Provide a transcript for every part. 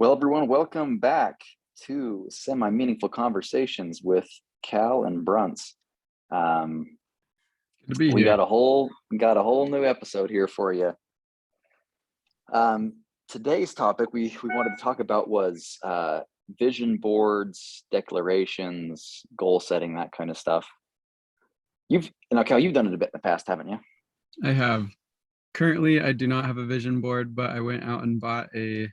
Well, everyone, welcome back to Semi-Meaningful Conversations with Cal and Brunts. Um, Good to be we here. got a whole new episode here for you. Today's topic we wanted to talk about was vision boards, declarations, goal setting, that kind of stuff. Cal, you've done it a bit in the past, haven't you? I have. Currently, I do not have a vision board, but I went out and bought a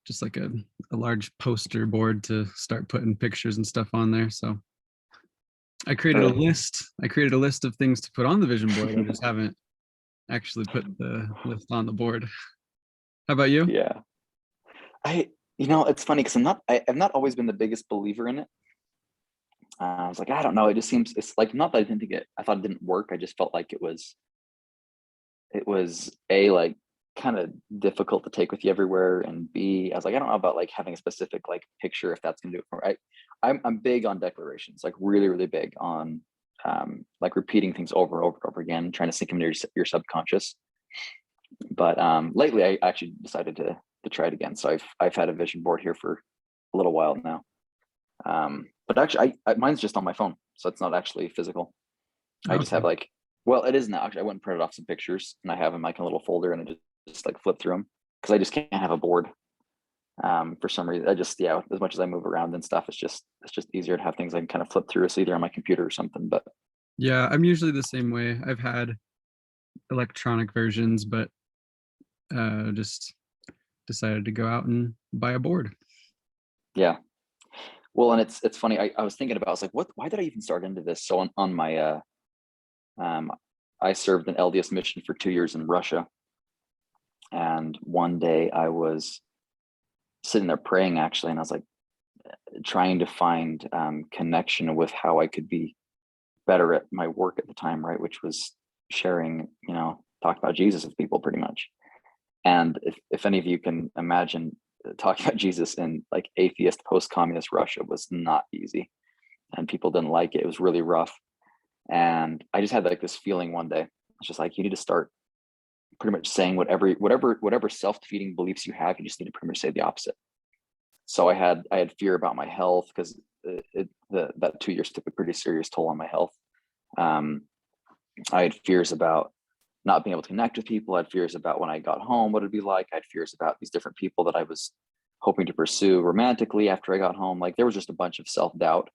just like a large poster board to start putting pictures and stuff on there. So I created a Really? list. I created a list of things to put on the vision board. I just haven't actually put the list on the board. How about you? Yeah. It's funny because I've not always been the biggest believer in it. I was like, I don't know. It just seems it's like not that I didn't think I thought it didn't work. I just felt like it was a like kind of difficult to take with you everywhere, and B, I was like, I don't know about like having a specific like picture if that's gonna do it for me. I'm big on declarations, like really, really big on like repeating things over and over and over again, trying to sink them into your subconscious. But lately I actually decided to try it again. So I've had a vision board here for a little while now. But actually, mine's just on my phone, so it's not actually physical. I just Okay. have like, well, it is now. Actually, I went and printed off some pictures, and I have them like in a little folder, and I just like flip through them because I just can't have a board. For some reason, as much as I move around and stuff, it's just easier to have things I can kind of flip through. It's either on my computer or something. But Yeah, I'm usually the same way. I've had electronic versions, but just decided to go out and buy a board. yeah, well, and it's funny. I was thinking about. I was like, what? Why did I even start into this? So on my um, I served an LDS mission for 2 years in Russia, and one day I was sitting there praying actually, and I was like trying to find connection with how I could be better at my work at the time, right? Which was sharing, talk about Jesus with people pretty much. And if any of you can imagine talking about Jesus in like atheist post-communist Russia was not easy, and people didn't like it. It was really rough. And I just had like this feeling one day. It's just like you need to start pretty much saying whatever self-defeating beliefs you have, you just need to pretty much say the opposite. So I had fear about my health because that 2 years took a pretty serious toll on my health. I had fears about not being able to connect with people. I had fears about when I got home, what it'd be like. I had fears about these different people that I was hoping to pursue romantically after I got home. Like there was just a bunch of self-doubt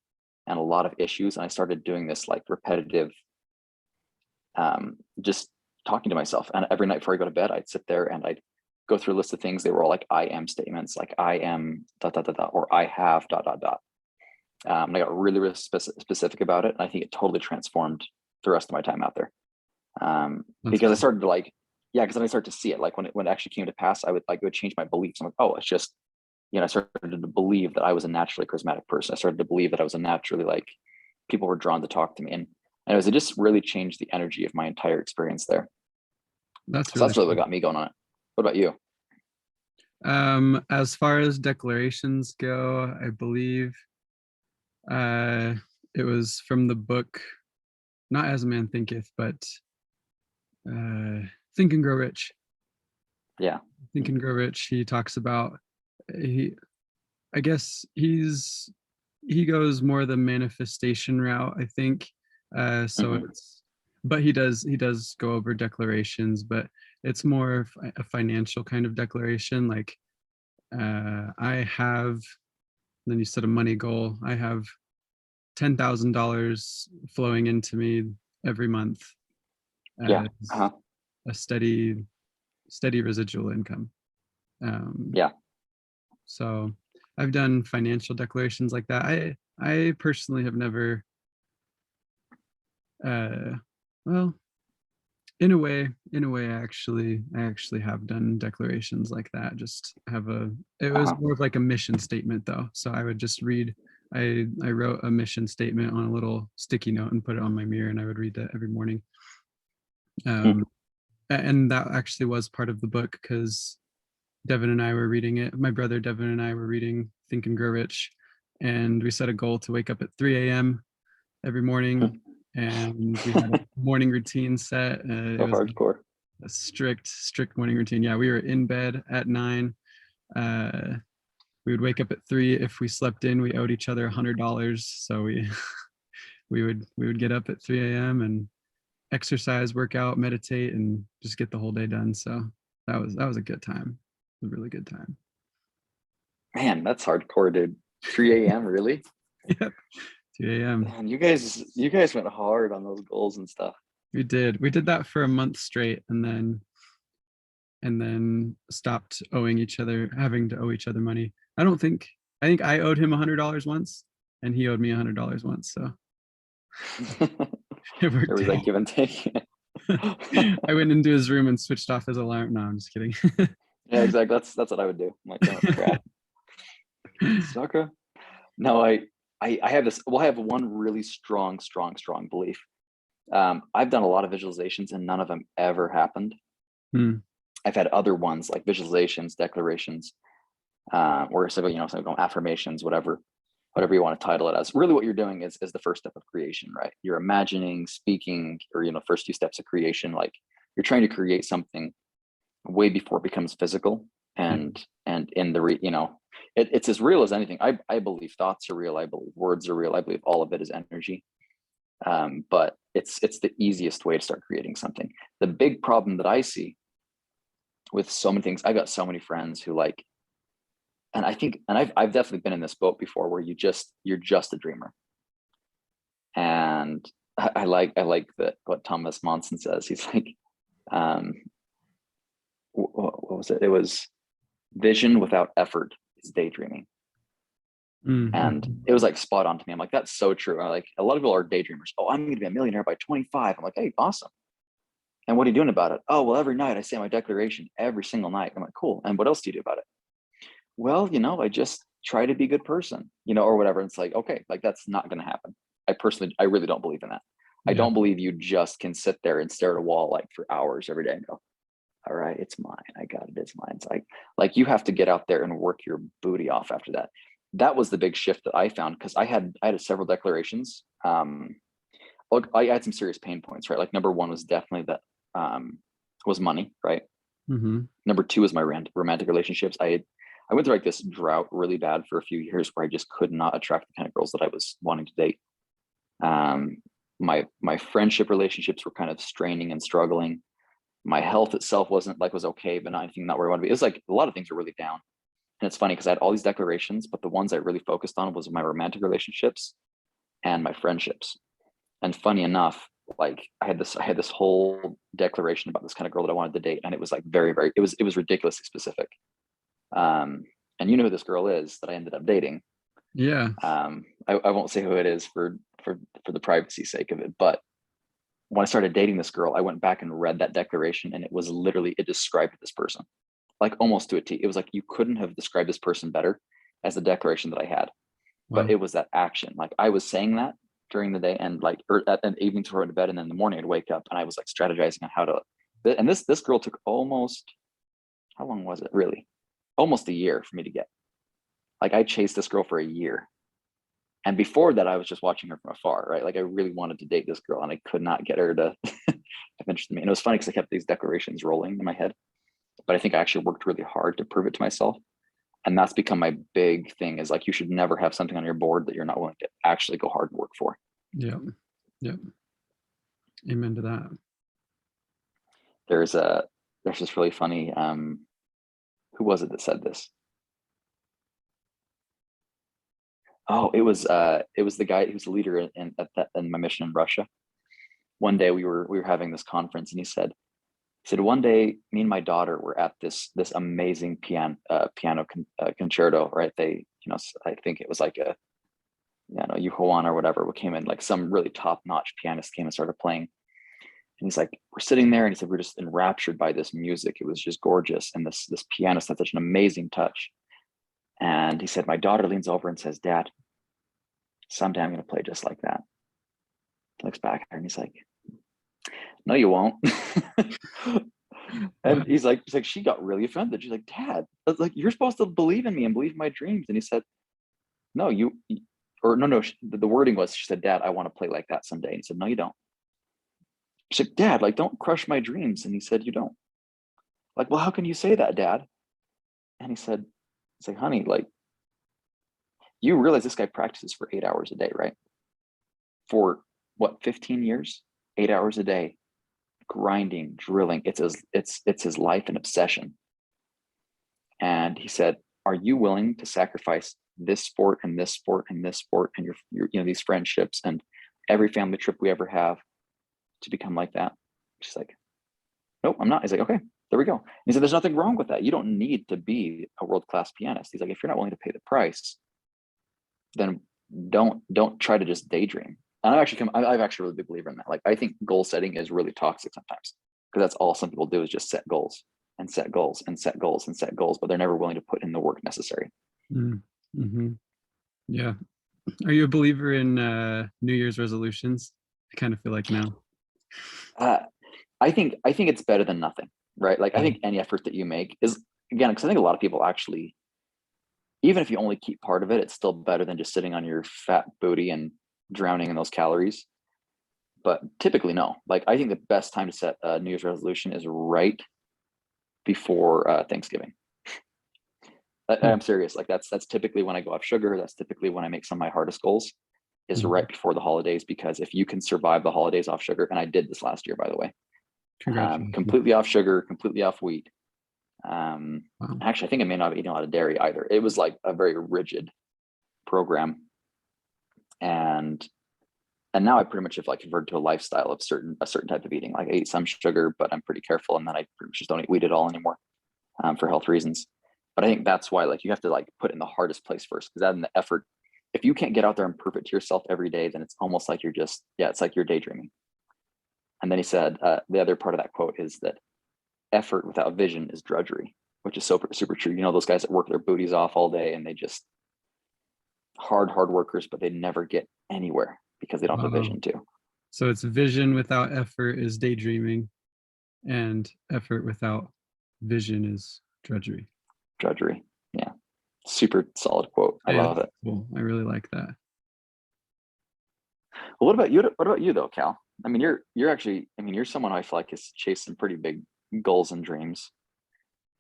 and a lot of issues. And I started doing this like repetitive, just talking to myself. And every night before I go to bed, I'd sit there and I'd go through a list of things. They were all like I am statements, like I am dot dot dot dot, or I have dot dot dot. And I got really, really specific about it. And I think it totally transformed the rest of my time out there. That's Because I cool. started to like, yeah, because then I started to see it. Like when it actually came to pass, it would change my beliefs. I'm like, oh, it's just, I started to believe that I was a naturally charismatic person. I started to believe that I was a naturally like people were drawn to talk to me. And it just really changed the energy of my entire experience there. That's So really that's really what cool. got me going on it. What about you? As far as declarations go, I believe uh, it was from the book, not As a Man Thinketh, but Think and Grow Rich. Yeah. Think and Grow Rich. He talks about he. I guess he goes more the manifestation route. I think. So Mm-hmm. it's, but he does go over declarations, but it's more a financial kind of declaration. Like I have. Then you set a money goal. I have $10,000 flowing into me every month Yeah. as Uh-huh. a steady residual income. Um, Yeah. so I've done financial declarations like that. I personally have never, uh, well, in a way, I actually have done declarations like that. Just have it was Uh-huh. more of like a mission statement though. So I would just read. I wrote a mission statement on a little sticky note and put it on my mirror, and I would read that every morning. Mm-hmm. Um, and that actually was part of the book because Devin and I were reading it. My brother Devin and I were reading Think and Grow Rich, and we set a goal to wake up at 3 a.m. every morning, and we had a morning routine set. It So was hardcore. a strict morning routine. Yeah, we were in bed at 9, We would wake up at 3. If we slept in, we owed each other $100. So we would get up at 3 a.m. and exercise, work out, meditate, and just get the whole day done. So that was a good time. A really good time. Man, that's hardcore, dude. 3 a.m. really? Yep. 2 a.m. Man, you guys went hard on those goals and stuff. We did that for a month straight, and then stopped having to owe each other money. I think I owed him $100 once, and he owed me $100 once. So it worked There was out. that give and take. I went into his room and switched off his alarm. No, I'm just kidding. Yeah, exactly. That's what I would do. I'm like, oh crap, sucker. No, I have this. Well, I have one really strong belief. I've done a lot of visualizations and none of them ever happened. I've had other ones like visualizations, declarations, or some affirmations, whatever you want to title it as. Really what you're doing is the first step of creation, right? You're imagining, speaking, or first 2 steps of creation. Like you're trying to create something way before it becomes physical, and in the it's as real as anything. I believe thoughts are real. I believe words are real. I believe all of it is energy. But it's the easiest way to start creating something. The big problem that I see with so many things, I got so many friends who like, and I've definitely been in this boat before, where you're just a dreamer. And I like what Thomas Monson says. He's like, what was it? It was vision without effort is daydreaming. And it was like spot on to me. I'm like, that's so true. Like a lot of people are daydreamers. Oh, I'm going to be a millionaire by 25. I'm like, hey, awesome. And what are you doing about it? Oh, well, every night I say my declaration every single night. I'm like, cool. And what else do you do about it? Well, I just try to be a good person, or whatever. And it's like, okay, like that's not going to happen. I really don't believe in that. I don't believe you just can sit there and stare at a wall like for hours every day and go, all right, it's mine. I got it. It's mine. It's like you have to get out there and work your booty off after that. That was the big shift that I found, because I had several declarations. Look, I had some serious pain points, right? Like number 1 was definitely that was money, right? Number 2 was my romantic relationships. I went through like this drought really bad for a few years, where I just could not attract the kind of girls that I was wanting to date. My friendship relationships were kind of straining and struggling. My health itself was okay, but not where I want to be. It was like a lot of things were really down. And it's funny because I had all these declarations, but the ones I really focused on was my romantic relationships and my friendships. And funny enough, like I had this whole declaration about this kind of girl that I wanted to date, and it was like very, very, it was ridiculously specific. And you know who this girl is that I ended up dating. Yeah. I won't say who it is for the privacy sake of it, but when I started dating this girl, I went back and read that declaration, and it described this person, like almost to a T. It was like, you couldn't have described this person better as the declaration that I had. Wow. But it was that action. Like I was saying that during the day, and like, or at an evening to go to bed, and then in the morning I'd wake up and I was like strategizing on how to, and this girl took almost, how long was it really? Almost a year for me to get. Like I chased this girl for a year. And before that, I was just watching her from afar, right? Like I really wanted to date this girl, and I could not get her to have interest in me. And it was funny because I kept these declarations rolling in my head, but I think I actually worked really hard to prove it to myself. And that's become my big thing, is like, you should never have something on your board that you're not willing to actually go hard and work for. Yeah. Amen to that. There's this really funny, who was it that said this? Oh, it was the guy who's the leader in my mission in Russia. One day we were having this conference, and he said, one day me and my daughter were at this amazing piano concerto, right? They, I think it was like a, Yuhuan or whatever, what came in, like some really top-notch pianist came and started playing. And he's like, we're sitting there, and he said, we're just enraptured by this music. It was just gorgeous. And this pianist had such an amazing touch. And he said, my daughter leans over and says, Dad, someday I'm going to play just like that. He looks back at her and he's like, no, you won't. And he's like, she got really offended. She's like, Dad, like, you're supposed to believe in me and believe in my dreams. And he said, no, the wording was, she said, Dad, I want to play like that someday. And he said, no, you don't. She said, Dad, like, don't crush my dreams. And he said, you don't. Like, well, how can you say that, Dad? And he said, It's like, honey, like, you realize this guy practices for 8 hours a day, right? For what, 15 years, 8 hours a day, grinding, drilling. It's his life and obsession. And he said, are you willing to sacrifice this sport and this sport and this sport and your these friendships and every family trip we ever have to become like that? She's like, nope, I'm not. He's like, okay, there we go. He said, there's nothing wrong with that. You don't need to be a world-class pianist. He's like, if you're not willing to pay the price, then don't try to just daydream. And I've actually really big believer in that. Like, I think goal setting is really toxic sometimes, because that's all some people do is just set goals and set goals and set goals and set goals, but they're never willing to put in the work necessary. Mm-hmm. Yeah. Are you a believer in New Year's resolutions? I kind of feel like no. I think it's better than nothing, right? Like, I think any effort that you make is, again, because I think a lot of people actually, even if you only keep part of it, it's still better than just sitting on your fat booty and drowning in those calories. But typically, no. Like, I think the best time to set a New Year's resolution is right before Thanksgiving. I'm serious. Like, that's typically when I go off sugar. That's typically when I make some of my hardest goals, is right before the holidays. Because if you can survive the holidays off sugar, and I did this last year, by the way, completely off sugar, completely off wheat. Wow. Actually, I think I may not have eaten a lot of dairy either. It was like a very rigid program. And now I pretty much have like converted to a lifestyle of a certain type of eating. Like, I eat some sugar, but I'm pretty careful. And then I pretty much just don't eat wheat at all anymore, for health reasons. But I think that's why, like, you have to like put in the hardest place first, because that in the effort, if you can't get out there and prove it to yourself every day, then it's almost like you're just, it's like you're daydreaming. And then he said, the other part of that quote is that effort without vision is drudgery, which is super true. You know, those guys that work their booties off all day and they just hard workers, but they never get anywhere because they don't have the vision too. So it's vision without effort is daydreaming, and effort without vision is drudgery. Drudgery. Yeah. Super solid quote. I love it. Cool. I really like that. Well, what about you? What about you though, Cal? I mean, you're actually, I mean, you're someone I feel like has chased some pretty big goals and dreams.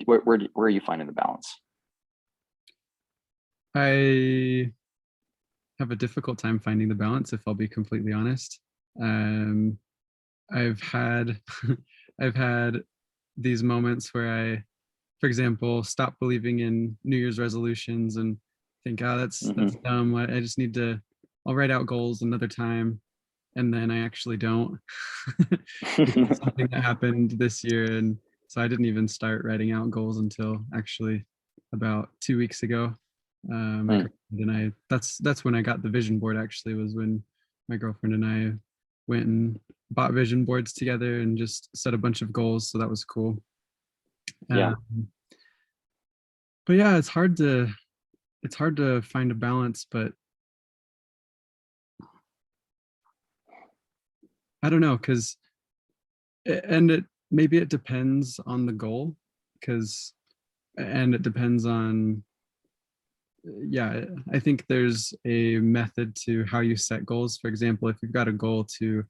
Where are you finding the balance? I have a difficult time finding the balance, if I'll be completely honest. I've had I've had these moments where I, for example, stop believing in New Year's resolutions and think, oh, that's dumb. I just need to, I'll write out goals another time. And then I actually don't. Something that happened this year. And so I didn't even start writing out goals until actually about 2 weeks ago. That's when I got the vision board, actually, was when my girlfriend and I went and bought vision boards together and just set a bunch of goals. So that was cool. Yeah. But yeah, it's hard to find a balance, but I don't know, maybe it depends on the goal, and it depends on, I think there's a method to how you set goals. For example, if you've got a goal to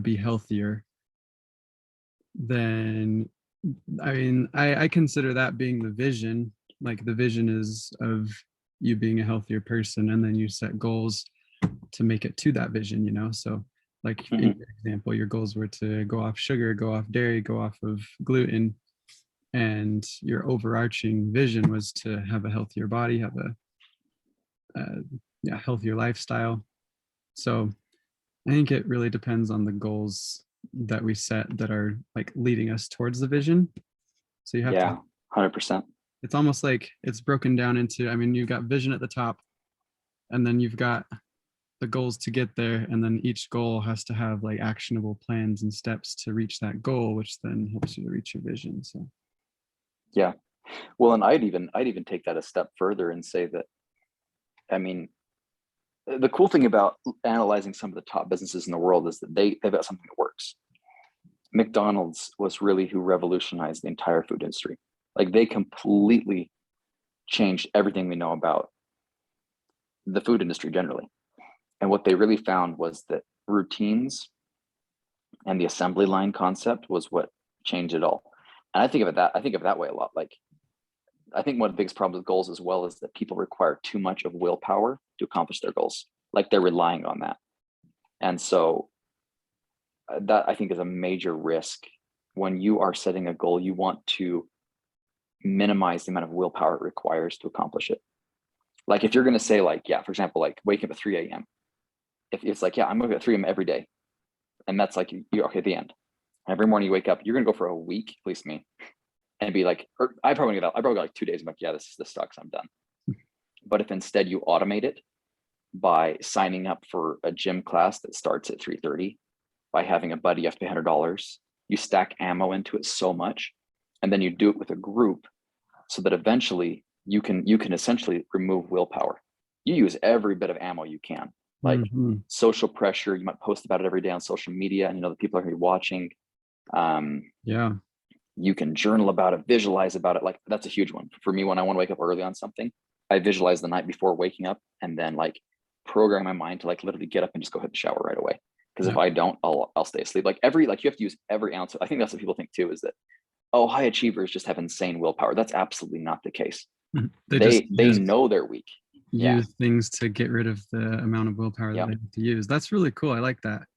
be healthier, then I mean, I consider that being the vision. Like, the vision is of you being a healthier person, and then you set goals to make it to that vision, you know? So like, in your example, your goals were to go off sugar, go off dairy, go off of gluten, and your overarching vision was to have a healthier body, have a healthier lifestyle. So I think it really depends on the goals that we set that are like leading us towards the vision. So you have to 100%. It's almost like it's broken down into, I mean, you've got vision at the top, and then you've got the goals to get there, and then each goal has to have like actionable plans and steps to reach that goal, which then helps you to reach your vision. So yeah, well, and I'd even take that a step further and say that, I mean, the cool thing about analyzing some of the top businesses in the world is that they've got something that works. McDonald's was really who revolutionized the entire food industry. Like, they completely changed everything we know about the food industry generally. And what they really found was that routines and the assembly line concept was what changed it all. And I think of it that way a lot. Like, I think one of the biggest problems with goals as well is that people require too much of willpower to accomplish their goals. Like they're relying on that. And so that I think is a major risk. When you are setting a goal, you want to minimize the amount of willpower it requires to accomplish it. Like if you're going to say like, yeah, for example, like waking up at 3 a.m. If it's like, yeah, I'm going to at 3 a.m. every day. And that's like, you okay, at the end. Every morning you wake up, you're going to go for a week, at least me, and be like, or I probably got like 2 days. I'm like, yeah, this sucks. I'm done. But if instead you automate it by signing up for a gym class that starts at 3:30, by having a buddy, you have to pay $100. You stack ammo into it so much, and then you do it with a group, so that eventually you can essentially remove willpower. You use every bit of ammo you can, like Mhm. social pressure. You might post about it every day on social media, and you know the people are going to be watching. Yeah. You can journal about it, visualize about it. Like that's a huge one for me. When I want to wake up early on something, I visualize the night before waking up, and then like program my mind to like literally get up and just go hit the shower right away. Because if Yeah. I don't, I'll stay asleep. Like you have to use every ounce. I think that's what people think too, is that, oh, high achievers just have insane willpower. That's absolutely not the case. Mhm. They just They know they're weak. Yeah. use things to get rid of the amount of willpower that Yep. they have to use. That's really cool. I like that.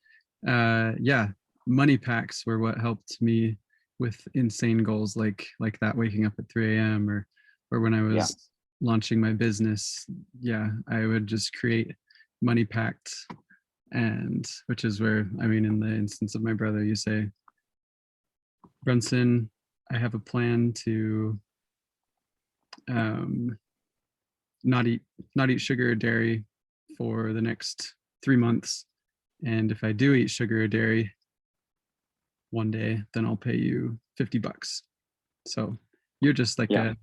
Yeah, money packs were what helped me with insane goals like that, waking up at 3 a.m. or when I Yeah. was launching my business. Yeah, I would just create money packed, and which is where, I mean, in the instance of my brother, you say, Brunson, I have a plan to um, not eat not eat sugar or dairy for the next 3 months. And if I do eat sugar or dairy one day, then I'll pay you $50. So you're just like Yeah.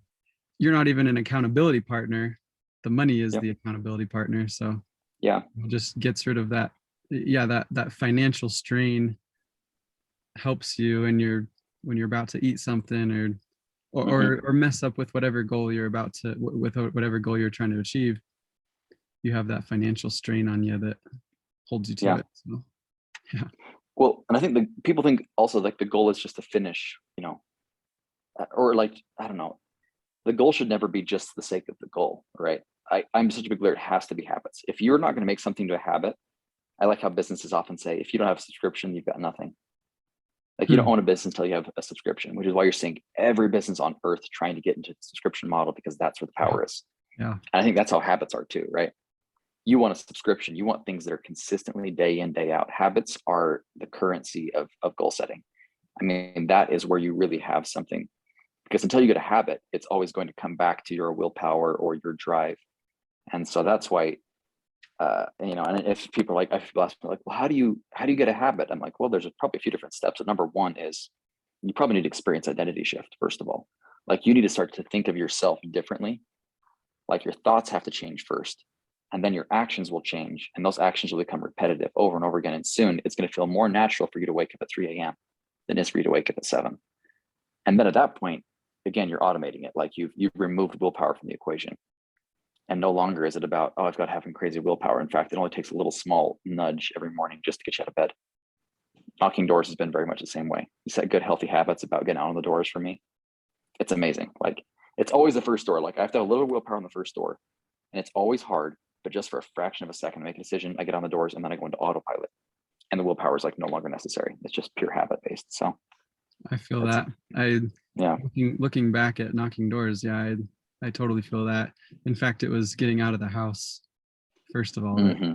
you're not even an accountability partner. The money is Yep. the accountability partner. So Yeah. it just gets rid of that. Yeah, that financial strain helps you when you're about to eat something Hmm. or mess up with whatever goal you're about to with whatever goal you're trying to achieve. You have that financial strain on you that holds you to Yeah. it. So yeah. Well, and I think the people think also like the goal is just to finish, or like, I don't know, the goal should never be just the sake of the goal, right? I'm such a big believer, it has to be habits. If you're not going to make something to a habit, I like how businesses often say, if you don't have a subscription, you've got nothing. Like you don't Hmm. own a business until you have a subscription, which is why you're seeing every business on earth trying to get into the subscription model, because that's where the Yeah. power is. Yeah. And I think that's how habits are too, right? You want a subscription, you want things that are consistently day in, day out. Habits are the currency of goal setting. I mean, that is where you really have something, because until you get a habit, it's always going to come back to your willpower or your drive. And so that's why, and if people are like, if people ask me like, well, how do you get a habit? I'm like, well, there's probably a few different steps. But number one is you probably need to experience identity shift, first of all. Like you need to start to think of yourself differently. Like your thoughts have to change first, and then your actions will change, and those actions will become repetitive over and over again. And soon it's going to feel more natural for you to wake up at 3 a.m. than it is for you to wake up at 7. And then at that point, again, you're automating it. Like you've removed willpower from the equation. And no longer is it about, oh, I've got having crazy willpower. In fact, it only takes a little small nudge every morning just to get you out of bed. Knocking doors has been very much the same way. You set good, healthy habits about getting out on the doors for me. It's amazing. Like it's always the first door. Like I have to have a little willpower on the first door. And it's always hard, but just for a fraction of a second to make a decision, I get on the doors and then I go into autopilot. And the willpower is like no longer necessary. It's just pure habit based. So I feel that's, that. I yeah. looking back at knocking doors, yeah, I totally feel that. In fact, it was getting out of the house first of all that Hmm.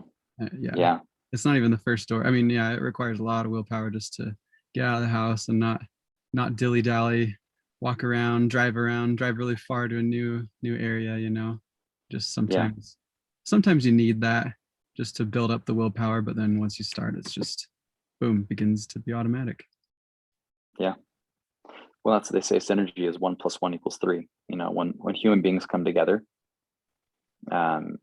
yeah, Yeah. it's not even the first door. I mean, yeah, it requires a lot of willpower just to get out of the house and not dilly dally, walk around, drive really far to a new area. Just Yeah. sometimes you need that just to build up the willpower. But then once you start, it's just boom, begins to be automatic. Yeah. Well, that's what they say. Synergy is 1+1=3. When human beings come together, um,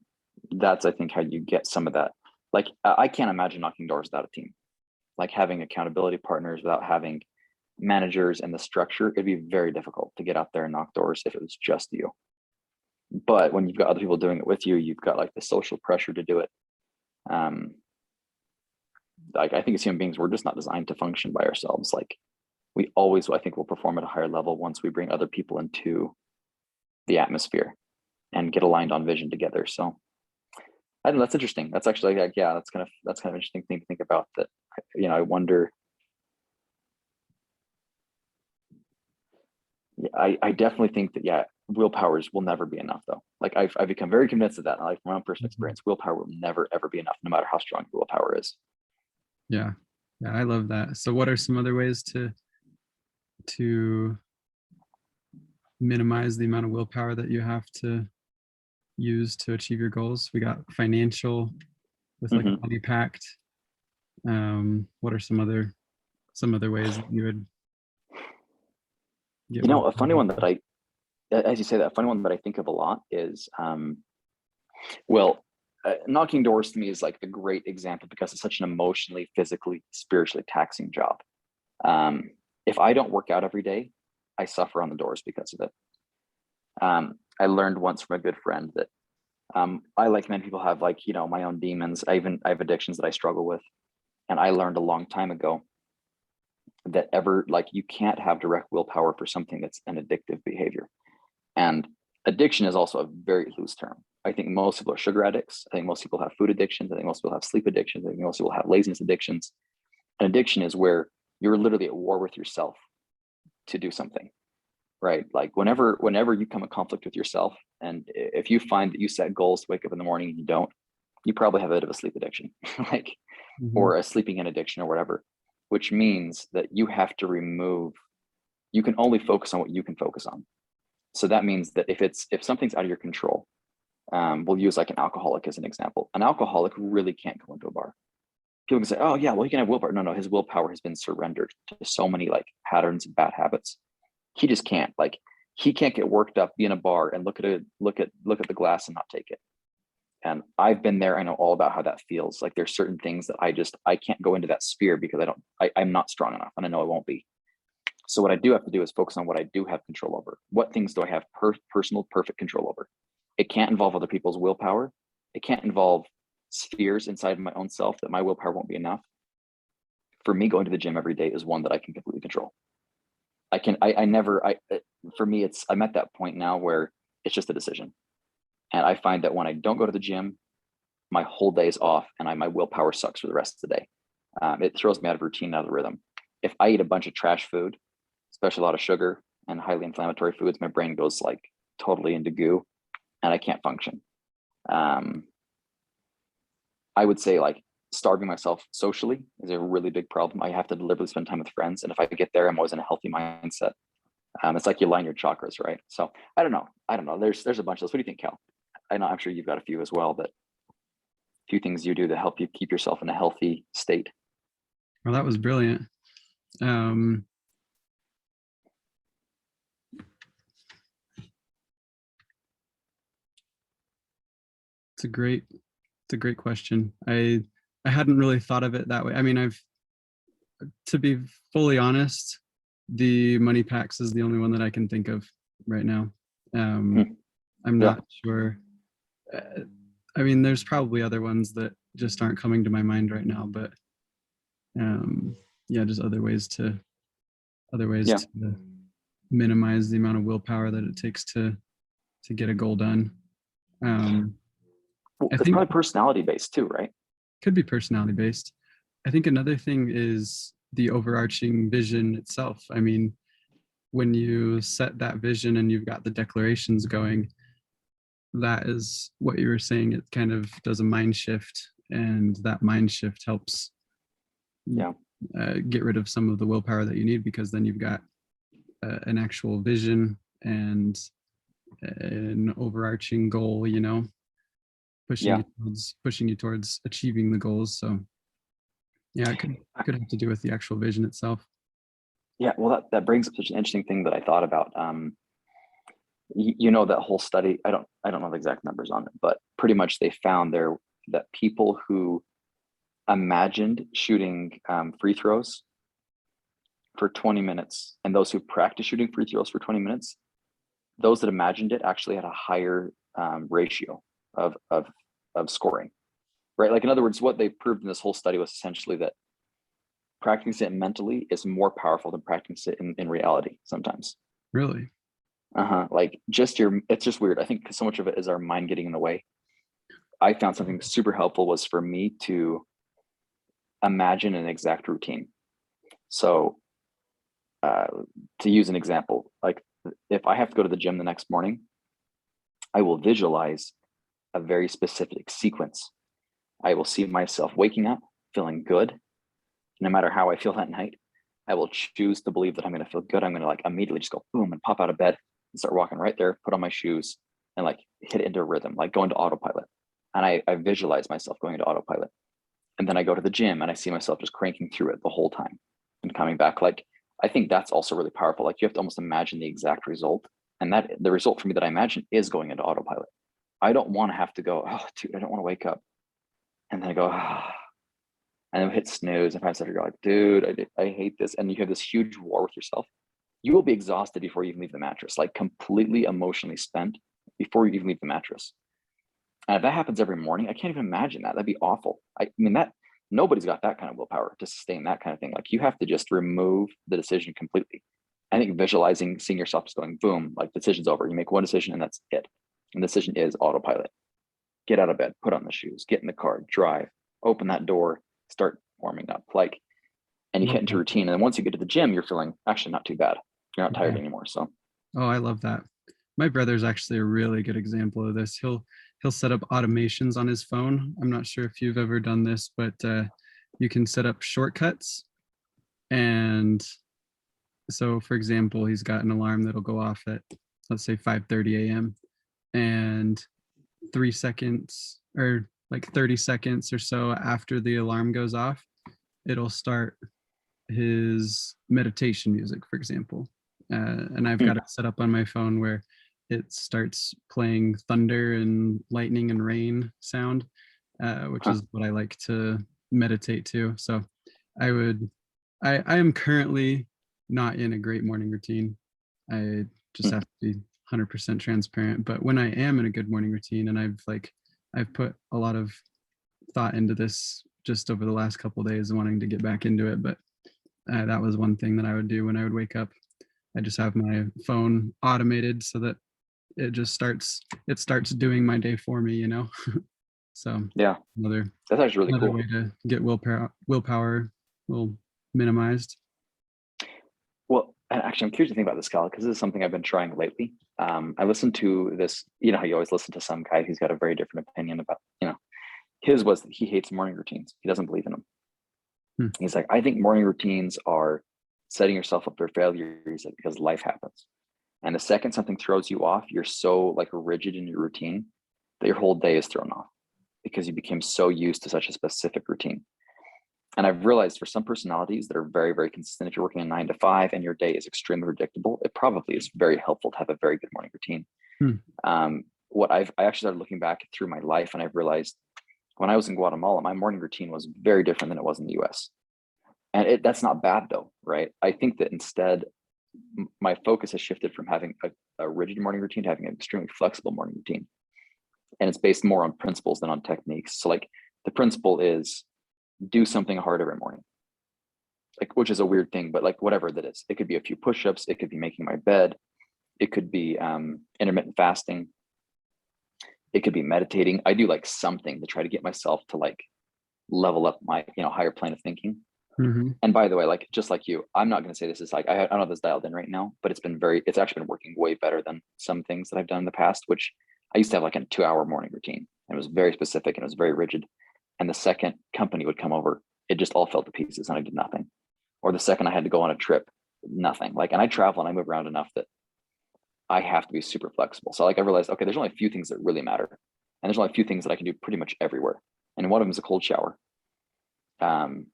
that's I think how you get some of that. Like I can't imagine knocking doors without a team. Like having accountability partners without having managers and the structure, it'd be very difficult to get out there and knock doors if it was just you. But when you've got other people doing it with you, you've got like the social pressure to do it. Um, like I think as human beings, we're just not designed to function by ourselves. Like we always, I think, will perform at a higher level once we bring other people into the atmosphere and get aligned on vision together. So I don't know, that's interesting. That's actually like, yeah, that's kind of interesting thing to think about. That, I wonder. Yeah, I definitely think that, yeah, willpowers will never be enough though. Like I've become very convinced of that. Like from my own personal experience, willpower will never ever be enough, no matter how strong your willpower is. Yeah. Yeah, I love that. So what are some other ways to minimize the amount of willpower that you have to use to achieve your goals? We got financial with like a Mhm. money pact. What are some other ways that you would get A funny willpower? one that as you say that, a funny one that I think of a lot is, well, knocking doors to me is like a great example because it's such an emotionally, physically, spiritually taxing job. Um, if I don't work out every day, I suffer on the doors because of it. I learned once from a good friend that I, like many people, have like, my own demons. I have addictions that I struggle with. And I learned a long time ago that you can't have direct willpower for something that's an addictive behavior. And addiction is also a very loose term. I think most people are sugar addicts. I think most people have food addictions. I think most people have sleep addictions. I think most people have laziness addictions. An addiction is where you're literally at war with yourself to do something, right? Like whenever you come in conflict with yourself, and if you find that you set goals to wake up in the morning and you don't, you probably have a bit of a sleep addiction, like, Mhm. or a sleeping in addiction or whatever, which means that you have to you can only focus on what you can focus on. So that means that if something's out of your control, we'll use like an alcoholic as an example. An alcoholic really can't go into a bar. People can say, "Oh yeah, well he can have willpower." No, his willpower has been surrendered to so many like patterns and bad habits. He just can't. Like he can't get worked up, be in a bar, and look at the glass and not take it. And I've been there. I know all about how that feels. Like there's certain things that I can't go into that sphere because I'm not strong enough, and I know I won't be. So what I do have to do is focus on what I do have control over. What things do I have personal perfect control over? It can't involve other people's willpower. It can't involve spheres inside my own self that my willpower won't be enough. For me, going to the gym every day is one that I can completely control. I never, for me, I'm at that point now where it's just a decision. And I find that when I don't go to the gym, my whole day is off and my willpower sucks for the rest of the day. It throws me out of routine, out of the rhythm. If I eat a bunch of trash food, especially a lot of sugar and highly inflammatory foods, my brain goes like totally into goo and I can't function. Um, I would say like starving myself socially is a really big problem. I have to deliberately spend time with friends. And if I get there, I'm always in a healthy mindset. It's like you line your chakras, right? So I don't know. There's a bunch of those. What do you think, Cal? I'm sure you've got a few as well, but a few things you do to help you keep yourself in a healthy state. Well, that was brilliant. Um, it's a great question. I hadn't really thought of it that way. I mean, to be fully honest, the money packs is the only one that I can think of right now. Hmm. I'm Yeah. not sure. Uh, I mean, there's probably other ones that just aren't coming to my mind right now, but yeah, just other ways Yeah. to minimize the amount of willpower that it takes to get a goal done. Well, I it's think probably personality based too, right? could be personality based. I think another thing is the overarching vision itself. I mean, when you set that vision and you've got the declarations going, that is what you were saying. It kind of does a mind shift, and that mind shift helps Yeah. get rid of some of the willpower that you need, because then you've got an actual vision and an overarching goal, Yeah. pushing you towards achieving the goals. So yeah, it could have to do with the actual vision itself. Yeah. Well, that brings up such an interesting thing that I thought about. That whole study. I don't know the exact numbers on it, but pretty much they found there that people who imagined shooting free throws for 20 minutes and those who practiced shooting free throws for 20 minutes, those that imagined it actually had a higher ratio of scoring, right? Like in other words, what they proved in this whole study was essentially that practicing it mentally is more powerful than practicing it in reality sometimes. Really? Like just it's just weird. I think 'cause so much of it is our mind getting in the way. I found something super helpful was for me to imagine an exact routine. So uh, to use an example, like if I have to go to the gym the next morning, I will visualize a very specific sequence. I will see myself waking up, feeling good, no matter how I feel that night. I will choose to believe that I'm going to feel good. I'm going to like immediately just go boom and pop out of bed and start walking right there, put on my shoes and like hit into a rhythm, like go into autopilot. And I visualize myself going into autopilot. And then I go to the gym and I see myself just cranking through it the whole time and coming back. Like, I think that's also really powerful. Like, you have to almost imagine the exact result. And that the result for me that I imagine is going into autopilot. I don't want to have to go, oh, dude, I don't want to wake up. And then I go, ah, and then hit snooze. And 5 seconds, you're like, dude, I hate this. And you have this huge war with yourself. You will be exhausted before you even leave the mattress, like completely emotionally spent before you even leave the mattress. And if that happens every morning, I can't even imagine that. That'd be awful. I mean, that nobody's got that kind of willpower to sustain that kind of thing. Like, you have to just remove the decision completely. I think visualizing, seeing yourself just going boom, like decision's over. You make one decision and that's it. And the decision is autopilot. Get out of bed, put on the shoes, get in the car, drive, open that door, start warming up. Like, and you Love get into that. routine. And then once you get to the gym, you're feeling actually not too bad. You're not tired Yeah. anymore. So Oh, I love that. My brother's actually a really good example of this. He'll set up automations on his phone. I'm not sure if you've ever done this, but you can set up shortcuts. And so, for example, he's got an alarm that'll go off at, let's say, 5:30 a.m. And 3 seconds or like 30 seconds or so after the alarm goes off, it'll start his meditation music, for example. And I've got hmm. it set up on my phone where it starts playing thunder and lightning and rain sound, which Huh. is what I like to meditate to. So I would, I am currently not in a great morning routine. I just Hmm. have to be 100% transparent. But when I am in a good morning routine, and I've put a lot of thought into this just over the last couple of days, wanting to get back into it. But that was one thing that I would do when I would wake up. I just have my phone automated so that it starts doing my day for me, you know. So Yeah, another that's actually really another cool. way to get willpower will minimized. Well, and actually, I'm curious to think about this, Kyle, because this is something I've been trying lately. I listened to this, you know, how you always listen to some guy who's got a very different opinion about, you know, his was that he hates morning routines. He doesn't believe in them. Hmm. He's like, I think morning routines are setting yourself up for failure. He's like, because life happens. And the second something throws you off, you're so like rigid in your routine that your whole day is thrown off because you became so used to such a specific routine. And I've realized for some personalities that are very, very consistent, if you're working a 9 to 5 and your day is extremely predictable, it probably is very helpful to have a very good morning routine. Hmm. I actually started looking back through my life and I've realized when I was in Guatemala, my morning routine was very different than it was in the US. And that's not bad though, right? I think that instead my focus has shifted from having a rigid morning routine to having an extremely flexible morning routine. And it's based more on principles than on techniques. So like the principle is do something hard every morning, like, which is a weird thing, but like whatever that is, it could be a few push-ups, it could be making my bed, it could be intermittent fasting, it could be meditating. I do like something to try to get myself to like level up my, you know, higher plane of thinking. Mhm. And by the way, like just like you, I'm not going to say this is like I don't have this dialed in right now, but it's actually been working way better than some things that I've done in the past, which I used to have like a 2 hour morning routine. And it was very specific and it was very rigid. And the second company would come over, it just all fell to pieces and I did nothing. Or the second I had to go on a trip, nothing. Like, and I travel and I move around enough that I have to be super flexible. So like I realized, okay, there's only a few things that really matter. And there's only a few things that I can do pretty much everywhere. And one of them is a cold shower. Um,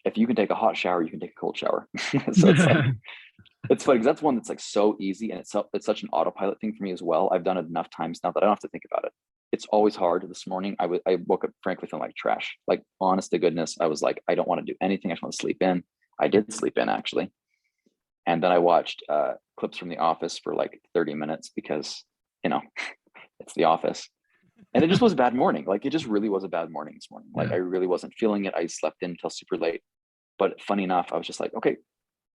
if you can take a hot shower, you can take a cold shower. So it's like, it's funny because that's one that's like so easy and it's such an autopilot thing for me as well. I've done it enough times now that I don't have to think about it. It's always hard. This morning, I woke up frankly feeling like trash. Like, honest to goodness, I was like, I don't want to do anything. I just want to sleep in. I did sleep in actually, and then I watched clips from The Office for like 30 minutes because, you know, it's The Office. And it just was a bad morning. Like, it just really was a bad morning this morning. Like, Yeah. I really wasn't feeling it. I slept in until super late. But funny enough, I was just like, okay,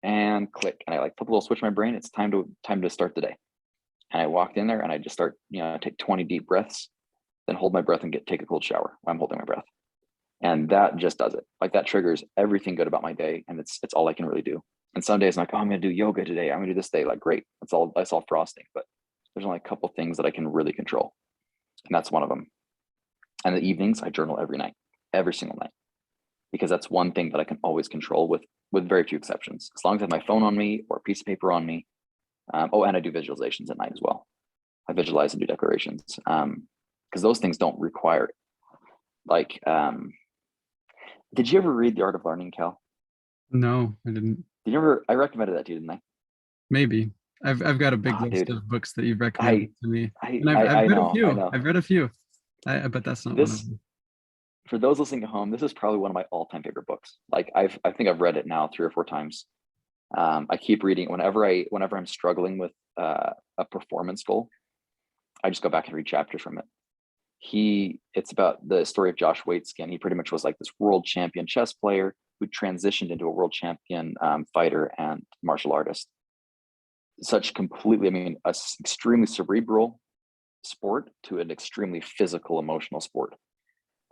and click, and I like flip a little switch in my brain. It's time to start the day. And I walked in there and I just start, take 20 deep breaths, then hold my breath and take a cold shower while I'm holding my breath. And that just does it. Like that triggers everything good about my day. And it's all I can really do. And some days I'm like, oh, I'm going to do yoga today. I'm going to do this day. Like, great. That's all frosting. But there's only a couple things that I can really control. And that's one of them. And the evenings I journal every night, every single night, because that's one thing that I can always control with very few exceptions. As long as I have my phone on me or a piece of paper on me. And I do visualizations at night as well. I visualize and do declarations because those things don't require like, did you ever read The Art of Learning, Cal? No, I didn't. Did you ever? I recommended that to you, didn't I? Maybe. I've got a big Oh, list dude, of books that you've recommended to me. And I I've read a know, I few. know. I've read a few. But that's not one of This, them. for those listening at home, this is probably one of my all-time favorite books. Like I think I've read it now 3 or 4 times. I keep reading whenever I'm struggling with a performance goal. I just go back and read chapters from it. It's about the story of Josh Waitzkin. He pretty much was like this world champion chess player who transitioned into a world champion fighter and martial artist. Such completely, I mean, extremely cerebral sport to an extremely physical, emotional sport.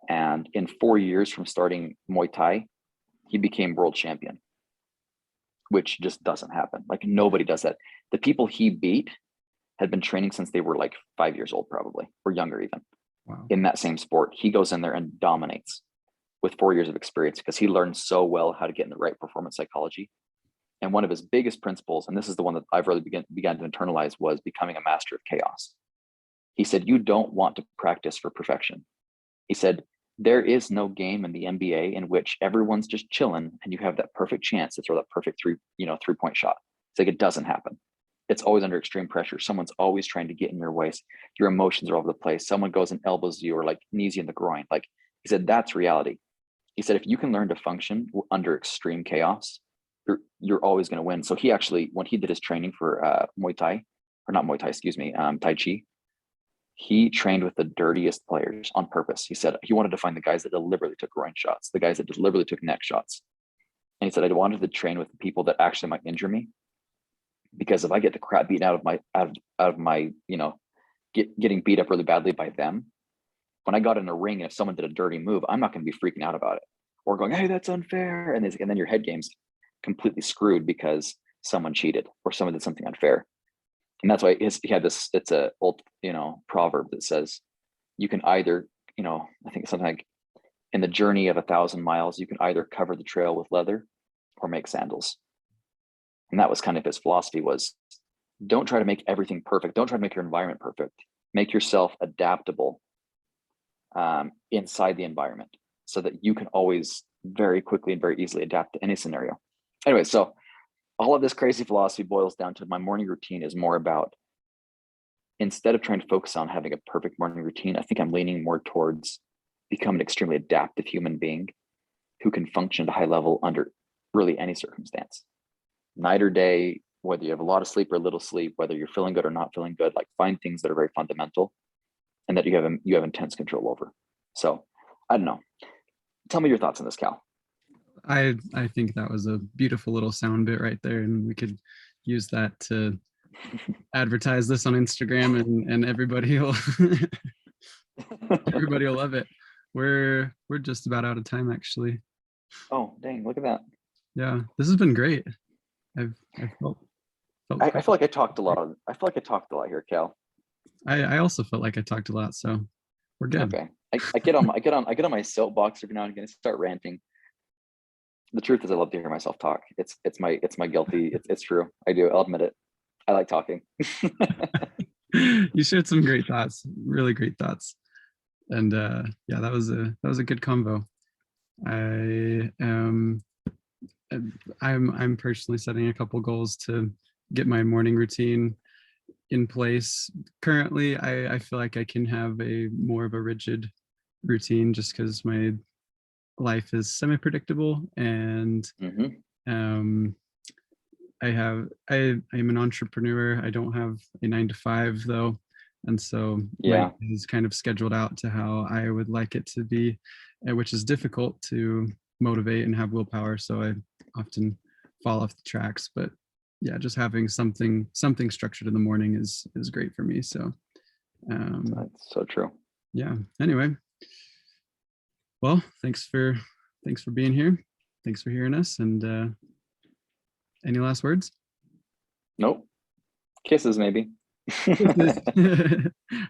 And in 4 years from starting Muay Thai, he became world champion, which just doesn't happen. Like nobody does that. The people he beat had been training since they were like 5 years old, probably, or younger even. Wow. In that same sport, he goes in there and dominates with 4 years of experience because he learned so well how to get in the right performance psychology. And one of his biggest principles, and this is the one that I've really began to internalize, was becoming a master of chaos. He said, you don't want to practice for perfection. He said, there is no game in the NBA in which everyone's just chilling and you have that perfect chance to throw that perfect 3-point shot. It's like, it doesn't happen. It's always under extreme pressure. Someone's always trying to get in your way. Your emotions are all over the place. Someone goes and elbows you or like knees you in the groin. Like he said, that's reality. He said, if you can learn to function under extreme chaos, you're always going to win. So he actually, when he did his training for Muay Thai, or not Muay Thai, excuse me, Tai Chi, he trained with the dirtiest players on purpose. He said he wanted to find the guys that deliberately took groin shots, the guys that deliberately took neck shots. And he said, I wanted to train with the people that actually might injure me, because if I get the crap beaten out of my, getting beat up really badly by them, when I got in a ring and if someone did a dirty move, I'm not going to be freaking out about it or going, hey, that's unfair. And then your head game's completely screwed because someone cheated or someone did something unfair. And that's why he had this, it's a old, proverb that says you can either, I think something like, in the journey of 1,000 miles, you can either cover the trail with leather or make sandals. And that was kind of his philosophy, was don't try to make everything perfect. Don't try to make your environment perfect. Make yourself adaptable inside the environment so that you can always very quickly and very easily adapt to any scenario. Anyway, so all of this crazy philosophy boils down to my morning routine is more about, instead of trying to focus on having a perfect morning routine, I think I'm leaning more towards becoming an extremely adaptive human being who can function at a high level under really any circumstance, night or day, whether you have a lot of sleep or little sleep, whether you're feeling good or not feeling good. Like find things that are very fundamental and that you have intense control over. So I don't know. Tell me your thoughts on this, Cal. I think that was a beautiful little sound bit right there, and we could use that to advertise this on Instagram, and everybody will everybody will love it. We're just about out of time, actually. Oh, dang, look at that. Yeah, this has been great. I felt I feel like I talked a lot. I feel like I talked a lot here, Cal. I also felt like I talked a lot, so we're good. Okay. I get on my soapbox every now and again and start ranting. The truth is I love to hear myself talk. It's my guilty. It's true. I do. I'll admit it. I like talking. You shared some great thoughts, really great thoughts. And yeah, that was a good convo. I'm personally setting a couple goals to get my morning routine in place. Currently, I feel like I can have a more of a rigid routine just because my life is semi-predictable, and I am an entrepreneur. I don't have a 9 to 5 though, and so my day is kind of scheduled out to how I would like it to be, which is difficult to motivate and have willpower. So I often fall off the tracks, but yeah, just having something structured in the morning is great for me. So That's so true. yeah. Anyway, well, thanks for being here. Thanks for hearing us. And any last words? Nope. Kisses maybe. All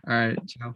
right. Ciao.